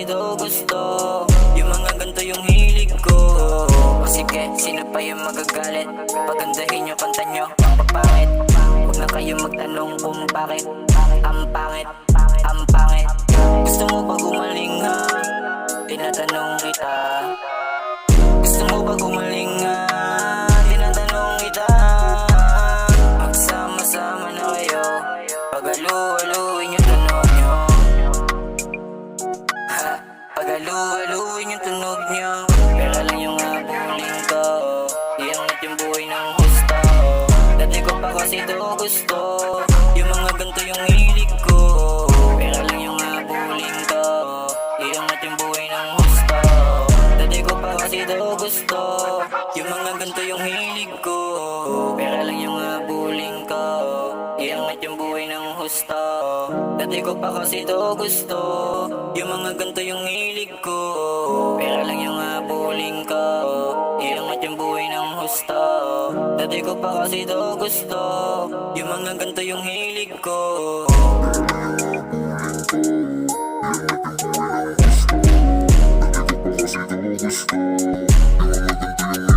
kasi daw gusto. Yung mga ganto yung hilig ko. O sige, sino pa yung magagalit? Pagandahin yung kanta nyo, ang papangit. Huwag na kayo magtanong kung bakit. Ang pangit, ang pangit. Gusto mo ba gumaling ha? Tinatanong kita. Gusto mo ba gumaling ha? Tinatanong kita. Magsama-sama na kayo. Pag-alu-aluin yung tunog nyo. Pag-alu-aluin yung tunog nyo. Pera lang yung habulin ko. Iangat yung buhay ng husto. Dati ko pa kasi to gusto. Yung mga ganto yung hilig ko. Pera lang yung habulin ko. Iangat yung buhay ng husto. Dati ko pa kasi to gusto. Yung mga ganto yung hilig ko. Pera lang yung habulin ko. Iangat yung buhay ng husto. Dati ko pa kasi to gusto. Yung mga ganto yung hilig ko. Pera lang yung habulin ko. Iangat yung buhay ng husto. Dati ko pa kasi to gusto. Yung mga ganto yung hilig ko. Gusto, yung mga ganto yung